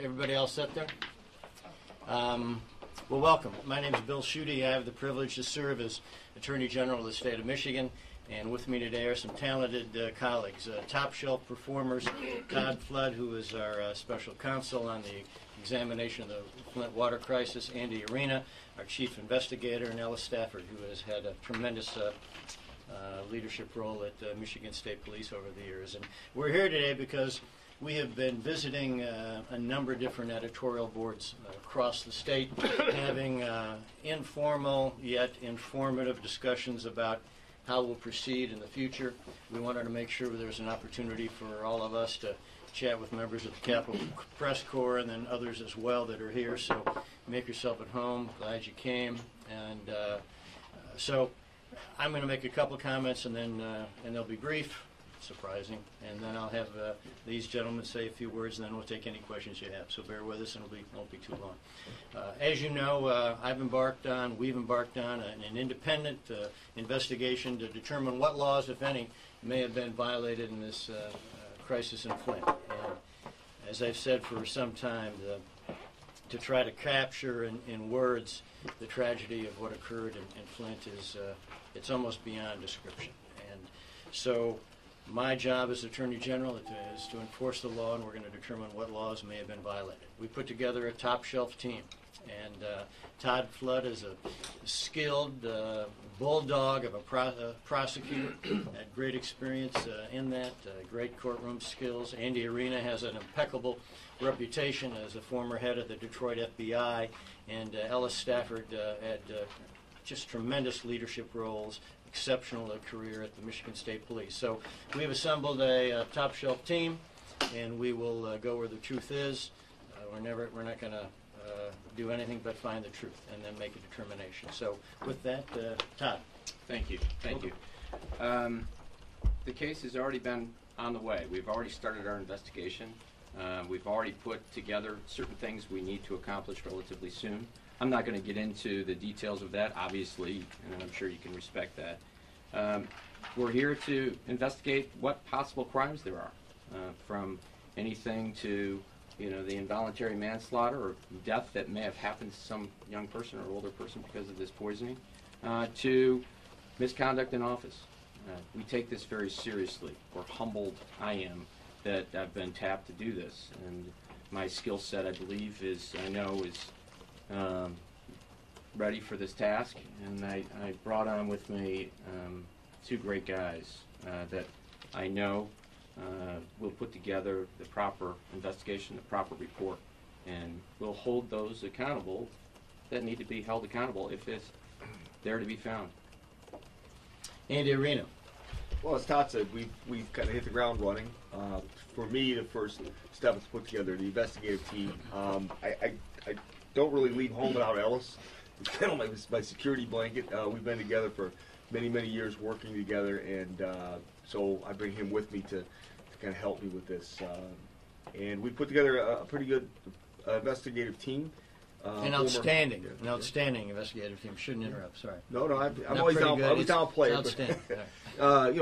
Everybody else set there? Well, welcome. My name is Bill Schuette. I have the privilege to serve as Attorney General of the state of Michigan. And with me today are some talented colleagues, top shelf performers, Todd Flood, who is our special counsel on the examination of the Flint water crisis, Andy Arena, our chief investigator, and Ellis Stafford, who has had a tremendous leadership role at Michigan State Police over the years. And we're here today because we have been visiting a number of different editorial boards across the state, having informal yet informative discussions about how we'll proceed in the future. We wanted to make sure there's an opportunity for all of us to chat with members of the Capitol Press Corps and then others as well that are here. So make yourself at home. Glad you came. And so I'm going to make a couple comments and then they'll be brief, surprising, and then I'll have these gentlemen say a few words, and then we'll take any questions you have. So bear with us, and it won't be too long. As you know, we've embarked on an independent investigation to determine what laws, if any, may have been violated in this crisis in Flint. And as I've said for some time, to try to capture in words the tragedy of what occurred in Flint is it's almost beyond description. And so my job as Attorney General is to enforce the law, and we're going to determine what laws may have been violated. We put together a top-shelf team, and Todd Flood is a skilled bulldog of a prosecutor, had great experience in that, great courtroom skills. Andy Arena has an impeccable reputation as a former head of the Detroit FBI, and Ellis Stafford had just tremendous leadership roles, exceptional career at the Michigan State Police. So we've assembled a top-shelf team, and we will go where the truth is. We're not going to do anything but find the truth and then make a determination. So with that, Todd. Thank you. The case has already been on the way. We've already started our investigation. We've already put together certain things we need to accomplish relatively soon. I'm not going to get into the details of that, obviously, and I'm sure you can respect that. We're here to investigate what possible crimes there are, from anything to, the involuntary manslaughter or death that may have happened to some young person or older person because of this poisoning, to misconduct in office. We take this very seriously. We're humbled, I am, that I've been tapped to do this, and my skill set, I believe, is ready for this task, and I brought on with me two great guys that I know will put together the proper investigation, the proper report, and we'll hold those accountable that need to be held accountable if they're to be found. Andy Arena. Well, as Todd said, we've kind of hit the ground running. For me, the first step is to put together the investigative team. I don't really leave home without Ellis. He's kind of my security blanket. We've been together for many, many years working together, and so I bring him with me to kind of help me with this. And we put together a pretty good investigative team. An outstanding investigative team. Shouldn't interrupt. Sorry. No, I'm always down. I was down player. Outstanding.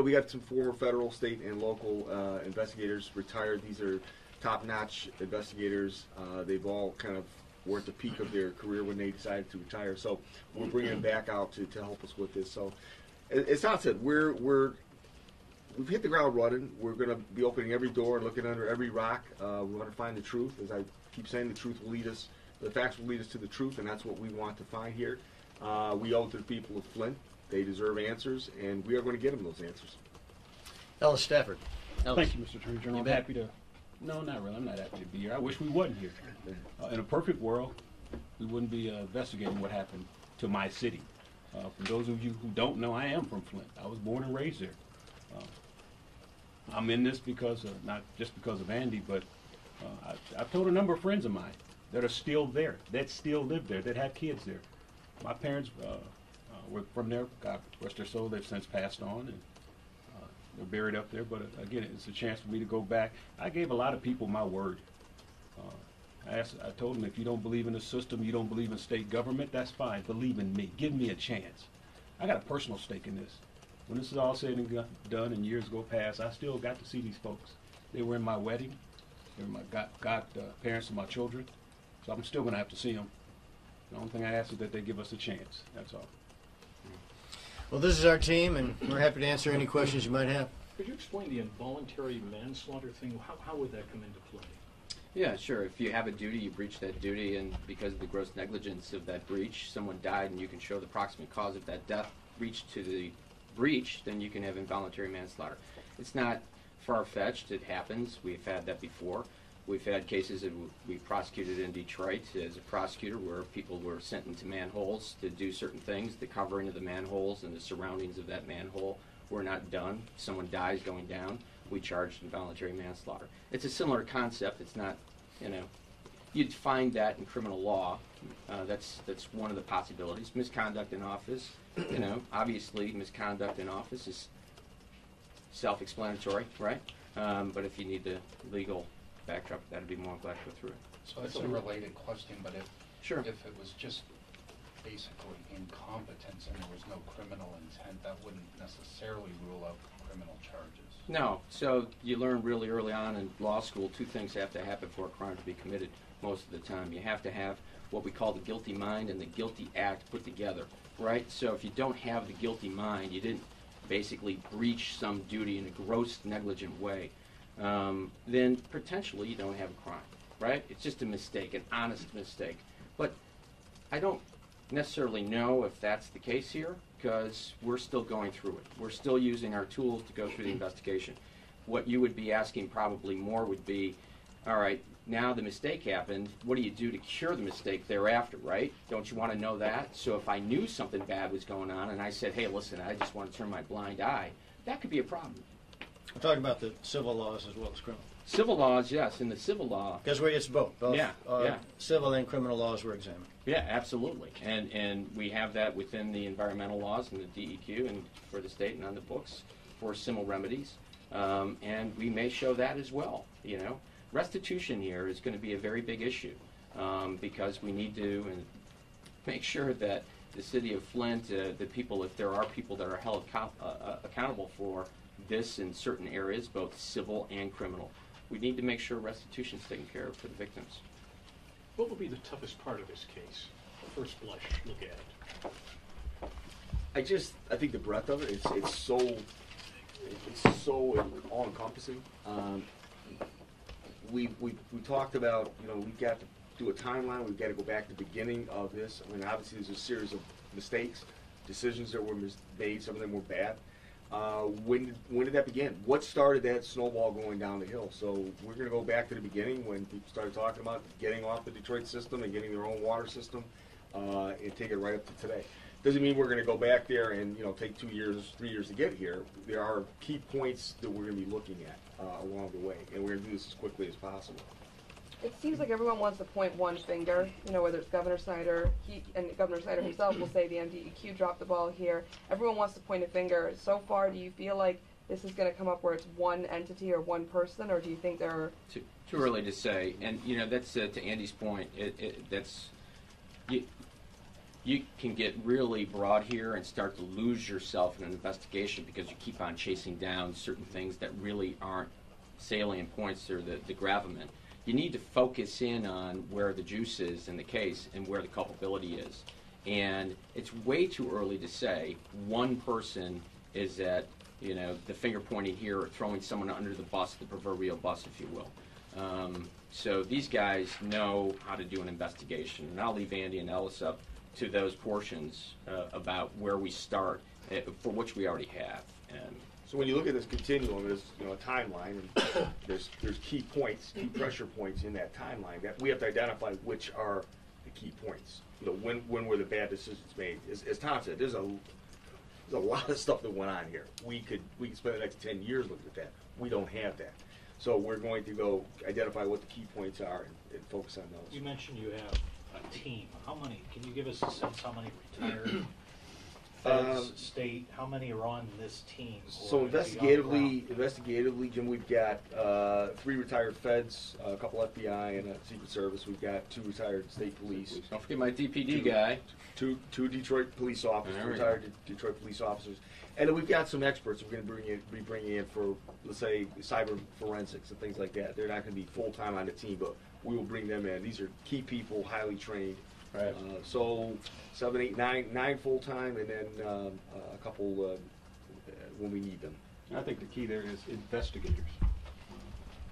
We got some former federal, state, and local investigators retired. These are top-notch investigators. They've all kind of were at the peak of their career when they decided to retire. So we're bringing them back out to help us with this. So as Todd said, we've hit the ground running. We're going to be opening every door and looking under every rock. We want to find the truth. As I keep saying, the truth will lead us. The facts will lead us to the truth, and that's what we want to find here. We owe it to the people of Flint. They deserve answers, and we are going to get them those answers. Ellis Stafford. Ellis. Thank you, Mr. Attorney General. I'm happy to. No, not really. I'm not happy to be here. I wish we wasn't here. In a perfect world, we wouldn't be investigating what happened to my city. For those of you who don't know, I am from Flint. I was born and raised there. I'm in this because not just because of Andy, but I've told a number of friends of mine that are still there, that still live there, that have kids there. My parents were from there. God rest their soul. They've since passed on, and they're buried up there. But again, it's a chance for me to go back. I gave a lot of people my word. I told them, if you don't believe in the system, you don't believe in state government, that's fine. Believe in me. Give me a chance. I got a personal stake in this. When this is all said and done and years go past, I still got to see these folks. They were in my wedding. They're my parents of my children, so I'm still going to have to see them. The only thing I ask is that they give us a chance. That's all. Well, this is our team, and we're happy to answer any questions you might have. Could you explain the involuntary manslaughter thing? How would that come into play? Yeah, sure. If you have a duty, you breach that duty, and because of the gross negligence of that breach, someone died, and you can show the proximate cause of that death reached to the breach, then you can have involuntary manslaughter. It's not far-fetched. It happens. We've had that before. We've had cases that we prosecuted in Detroit as a prosecutor where people were sent into manholes to do certain things. The covering of the manholes and the surroundings of that manhole were not done. Someone dies going down. We charged involuntary manslaughter. It's a similar concept. It's not, you'd find that in criminal law. That's one of the possibilities. Misconduct in office, obviously misconduct in office is self-explanatory, right? But if you need the legal backdrop, that'd be more glad to go through it. So it's a related question, but if it was just basically incompetence and there was no criminal intent, that wouldn't necessarily rule out criminal charges. No. So you learn really early on in law school, two things have to happen for a crime to be committed most of the time. You have to have what we call the guilty mind and the guilty act put together, right? So if you don't have the guilty mind, you didn't basically breach some duty in a gross negligent way, then potentially you don't have a crime, right? It's just a mistake, an honest mistake. But I don't necessarily know if that's the case here because we're still going through it. We're still using our tools to go through the investigation. What you would be asking probably more would be, all right, now the mistake happened, what do you do to cure the mistake thereafter, right? Don't you want to know that? So if I knew something bad was going on and I said, hey, listen, I just want to turn my blind eye, that could be a problem. We're talking about the civil laws as well as criminal. Civil laws, yes, in the civil law. Because it's both. Yeah. Civil and criminal laws were examined. Yeah, absolutely. And we have that within the environmental laws and the DEQ and for the state and on the books for civil remedies. And we may show that as well, Restitution here is going to be a very big issue because we need to make sure that the city of Flint, the people, if there are people that are held accountable for this in certain areas, both civil and criminal, we need to make sure restitution is taken care of for the victims. What would be the toughest part of this case? First blush, look at it. I think the breadth of it, it's so all encompassing. We talked about, we've got to do a timeline. We've got to go back to the beginning of this. I mean, obviously there's a series of mistakes, decisions that were made. Some of them were bad. When did that begin? What started that snowball going down the hill? So we're going to go back to the beginning when people started talking about getting off the Detroit system and getting their own water system and take it right up to today. Doesn't mean we're going to go back there and take 2 years, 3 years to get here. There are key points that we're going to be looking at along the way, and we're going to do this as quickly as possible. It seems like everyone wants to point one finger, whether it's Governor Snyder, and Governor Snyder himself will say the MDEQ dropped the ball here. Everyone wants to point a finger. So far, do you feel like this is going to come up where it's one entity or one person, or do you think there are... Too early to say. And, that's to Andy's point. You can get really broad here and start to lose yourself in an investigation because you keep on chasing down certain things that really aren't salient points or the gravamen. You need to focus in on where the juice is in the case and where the culpability is. And it's way too early to say one person is at, the finger pointing here or throwing someone under the bus, the proverbial bus, if you will. So these guys know how to do an investigation. And I'll leave Andy and Ellis up to those portions about where we start, for which we already have. So when you look at this continuum, there's a timeline, and there's key points, key pressure points in that timeline that we have to identify which are the key points. When were the bad decisions made? As Tom said, there's a lot of stuff that went on here. We could spend the next 10 years looking at that. We don't have that. So we're going to go identify what the key points are and focus on those. You mentioned you have a team. How many? Can you give us a sense how many retired feds, state, how many are on this team? So or is he on the ground? investigatively, Jim, we've got 3 retired feds, a couple FBI and a Secret Service. We've got 2 retired state police, Don't forget my DPD guy. two Detroit police officers, There we retired Detroit police officers, and then we've got some experts we're going to be bringing in for, let's say, cyber forensics and things like that. They're not going to be full time on the team, but we will bring them in. These are key people, highly trained. Right. So 7, 8, 9 full time, and then a couple when we need them. I think the key there is investigators.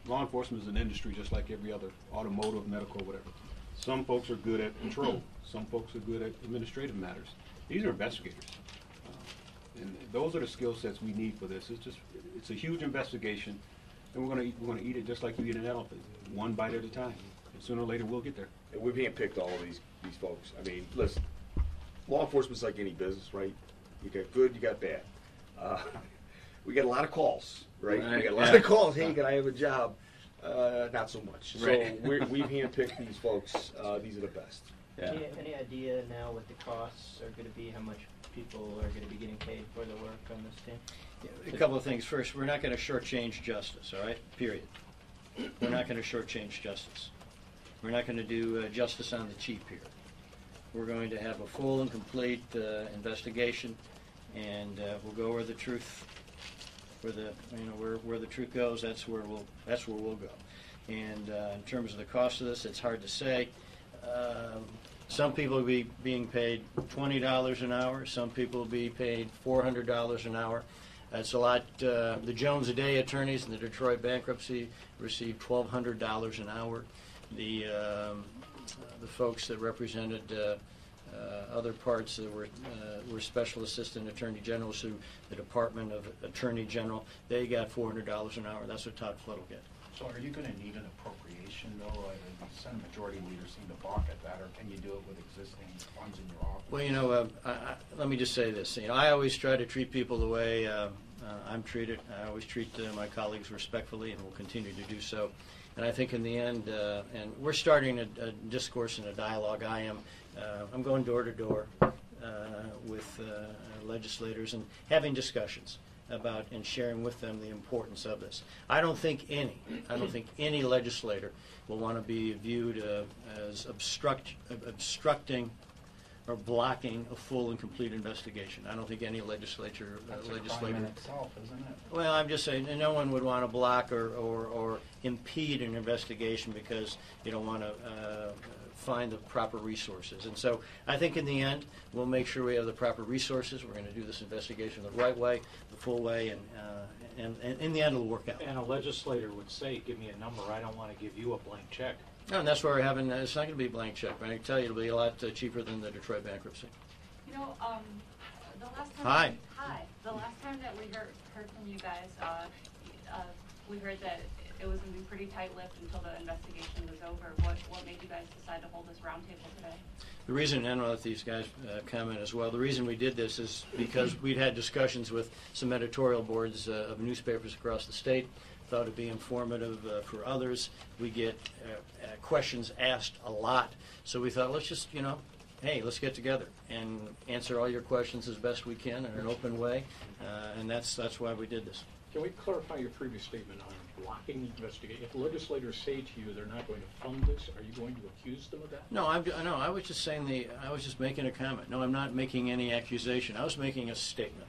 Law enforcement is an industry just like every other, automotive, medical, whatever. Some folks are good at patrol. Some folks are good at administrative matters. These are investigators. And those are the skill sets we need for this. It's a huge investigation, and we're gonna eat it just like you eat an elephant, one bite at a time. And sooner or later, we'll get there. And we've handpicked all of these folks. I mean, listen, law enforcement's like any business, right? You got good, you got bad. We get a lot of calls, right? We get a lot of calls. Hey, can I have a job? Not so much. Right. So we've handpicked these folks. These are the best. Yeah. Any idea now what the costs are going to be? How much people are going to be getting paid for the work on this team? A couple of things. First, we're not going to shortchange justice, all right? Period. We're not going to shortchange justice. We're not going to do justice on the cheap here. We're going to have a full and complete investigation, and we'll go where the truth, where the truth goes. That's where we'll go. And in terms of the cost of this, it's hard to say. Some people will be being paid $20 an hour. Some people will be paid $400 an hour. That's a lot. The Jones a Day attorneys in the Detroit bankruptcy received $1,200 an hour. The folks that represented other parts that were special assistant attorney generals through the Department of Attorney General, they got $400 an hour. That's what Todd Flood will get. So are you going to need an appropriation, though? The Senate Majority Leader seemed to balk at that, or can you do it with existing funds in your office? Well, let me just say this. I always try to treat people the way I'm treated. I always treat my colleagues respectfully, and will continue to do so. And I think in the end, and we're starting a discourse and a dialogue. I'm going door to door with legislators and having discussions about and sharing with them the importance of this. I don't think any legislator will want to be viewed as obstructing or blocking a full and complete investigation. I don't think any legislator. That's a crime in itself, isn't it? Well, I'm just saying, no one would want to block or impede an investigation because you don't want to find the proper resources. And so I think in the end, we'll make sure we have the proper resources. We're going to do this investigation the right way, the full way, and in the end, it'll work out. And a legislator would say, give me a number, I don't want to give you a blank check. No, and that's why we're having, it's not going to be a blank check, but I can tell you it'll be a lot cheaper than the Detroit bankruptcy. You know, the last time. Hi. Hi. The last time that we heard from you guys, we heard that it was going to be pretty tight-lipped until the investigation was over. What made you guys decide to hold this roundtable today? The reason, and I'll let these guys comment as well, the reason we did this is because we'd had discussions with some editorial boards of newspapers across the state. Thought it'd be informative for others. We get questions asked a lot, so we thought let's just, hey, let's get together and answer all your questions as best we can in an open way, and that's why we did this. Can we clarify your previous statement on blocking the investigation? If legislators say to you they're not going to fund this, are you going to accuse them of that? No, I was just saying I was just making a comment. No, I'm not making any accusation. I was making a statement.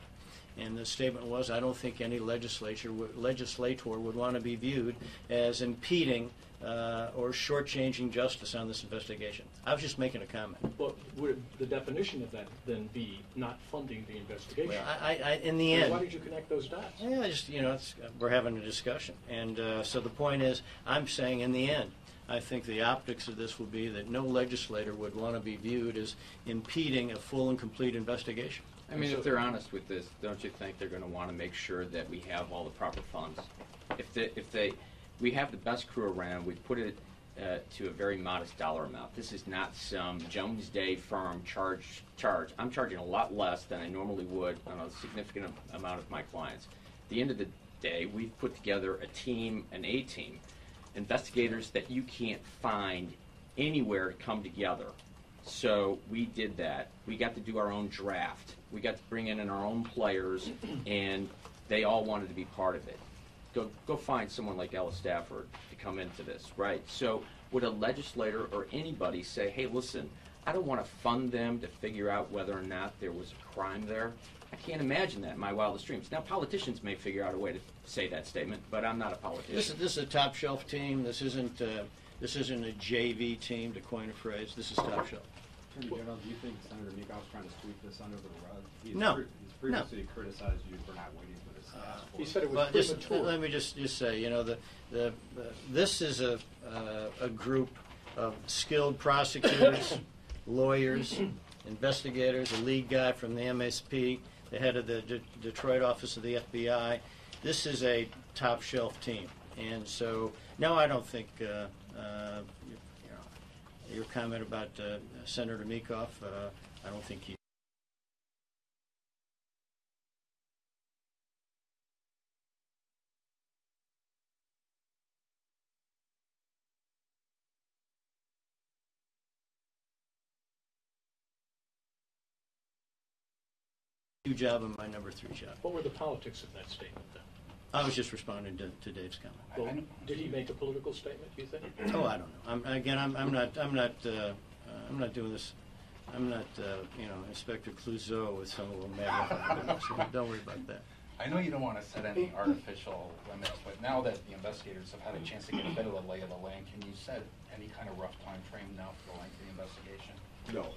And the statement was, I don't think any legislator would want to be viewed as impeding or shortchanging justice on this investigation. I was just making a comment. Well, would the definition of that then be not funding the investigation? Well, I in the end. Why did you connect those dots? Yeah, just we're having a discussion, and so the point is, I'm saying in the end, I think the optics of this will be that no legislator would want to be viewed as impeding a full and complete investigation. I mean, if they're honest with this, don't you think they're going to want to make sure that we have all the proper funds? We have the best crew around. We put it to a very modest dollar amount. This is not some Jones Day firm charge. I'm charging a lot less than I normally would on a significant amount of my clients. At the end of the day, we've put together a team, an A-team, investigators that you can't find anywhere to come together So we did that. We got to do our own draft. We got to bring in our own players, and they all wanted to be part of it. Go find someone like Ella Stafford to come into this, right? So would a legislator or anybody say, hey, listen, I don't want to fund them to figure out whether or not there was a crime there? I can't imagine that in my wildest dreams. Now, politicians may figure out a way to say that statement, but I'm not a politician. This is a top shelf team. This isn't a JV team, to coin a phrase. This is top shelf. Attorney General, do you think Senator Meekhoff's trying to sweep this under the rug? No. He's previously criticized you for not waiting for this task force. He said it was Well, premature. let me just say, you know, this is a group of skilled prosecutors, lawyers, investigators, a lead guy from the MSP, the head of the Detroit office of the FBI. This is a top shelf team, and so no, I don't think your comment about Senator Meekhoff. I don't think he. Job and my number 3 job. What were the politics of that statement, then? I was just responding to Dave's comment. Well, did he make a political statement, you think? Oh, I don't know. I'm not doing this. I'm not, Inspector Clouseau with some of them magnified. Don't worry about that. I know you don't want to set any artificial limits, but now that the investigators have had a chance to get a bit of the lay of the land, can you set any kind of rough time frame now for the length of the investigation? No.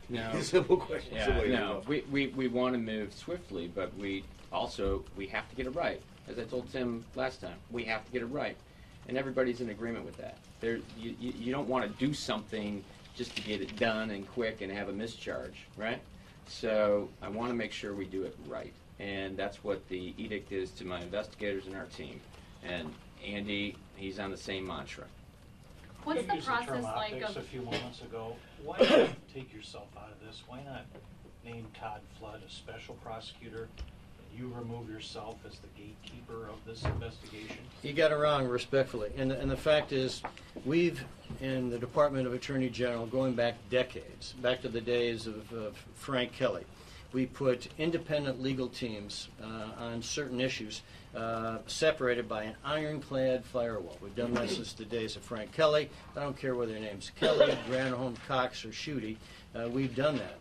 No. Simple question. Yeah, no. We want to move swiftly, but we have to get it right. As I told Tim last time, we have to get it right, and everybody's in agreement with that. You don't want to do something just to get it done and quick and have a mischarge, right? So I want to make sure we do it right, and that's what the edict is to my investigators and our team. And Andy, he's on the same mantra. What's You the used process term like optics of? a few moments ago. Why not take yourself out of this? Why not name Todd Flood a special prosecutor? And you remove yourself as the gatekeeper of this investigation? You got it wrong, respectfully. And the fact is, we've, in the Department of Attorney General, going back decades, back to the days of Frank Kelly, we put independent legal teams on certain issues separated by an ironclad firewall. We've done that since the days of Frank Kelly. I don't care whether their name's Kelly, Granholm, Cox, or Schuette. We've done that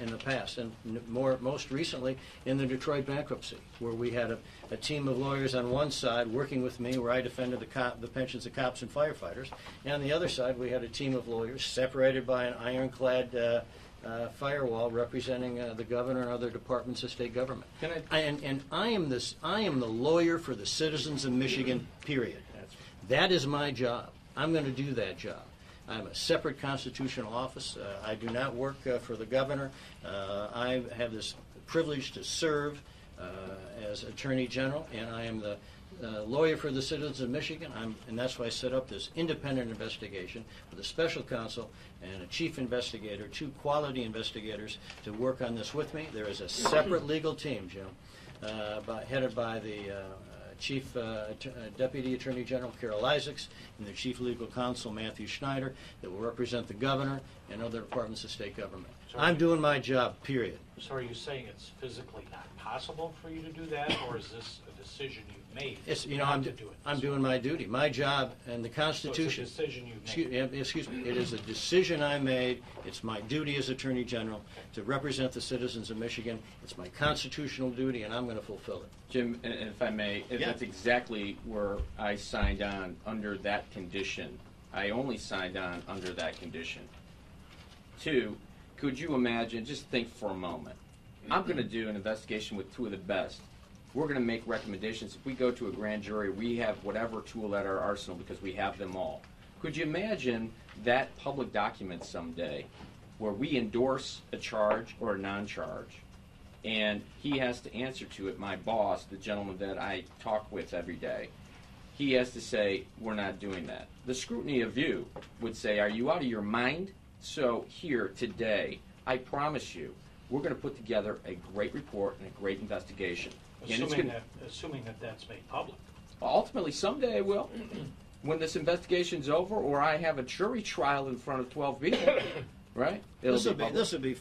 in the past, and most recently in the Detroit bankruptcy, where we had a team of lawyers on one side working with me, where I defended the pensions of cops and firefighters, and on the other side we had a team of lawyers separated by an ironclad firewall representing the governor and other departments of state government. And I am the lawyer for the citizens of Michigan, period. That is my job. I'm going to do that job. I'm a separate constitutional office. I do not work for the governor. I have this privilege to serve as Attorney General, and I am the lawyer for the citizens of Michigan, and that's why I set up this independent investigation with a special counsel and a chief investigator, 2 quality investigators to work on this with me. There is a separate legal team, Jim, headed by the Chief Deputy Attorney General Carol Isaacs and the Chief Legal Counsel Matthew Schneider that will represent the governor and other departments of state government. I'm doing my job, period. So are you saying it's physically not possible for you to do that, or is this a decision you've made to do it? I'm doing my duty. My job and the Constitution. So it's a decision you've made. Excuse me. It is a decision I made. It's my duty as Attorney General to represent the citizens of Michigan. It's my constitutional duty, and I'm going to fulfill it. Jim, and if I may, that's exactly where I signed on under that condition. I only signed on under that condition. 2, could you imagine, just think for a moment, I'm going to do an investigation with 2 of the best. We're going to make recommendations. If we go to a grand jury, we have whatever tool at our arsenal because we have them all. Could you imagine that public document someday where we endorse a charge or a non-charge, and he has to answer to it, my boss, the gentleman that I talk with every day, he has to say, we're not doing that. The scrutiny of you would say, are you out of your mind? So here, today, I promise you, we're going to put together a great report and a great investigation. Assuming that that's made public. Ultimately, someday I will. When this investigation's over or I have a jury trial in front of 12 people, right? It'll This will public. be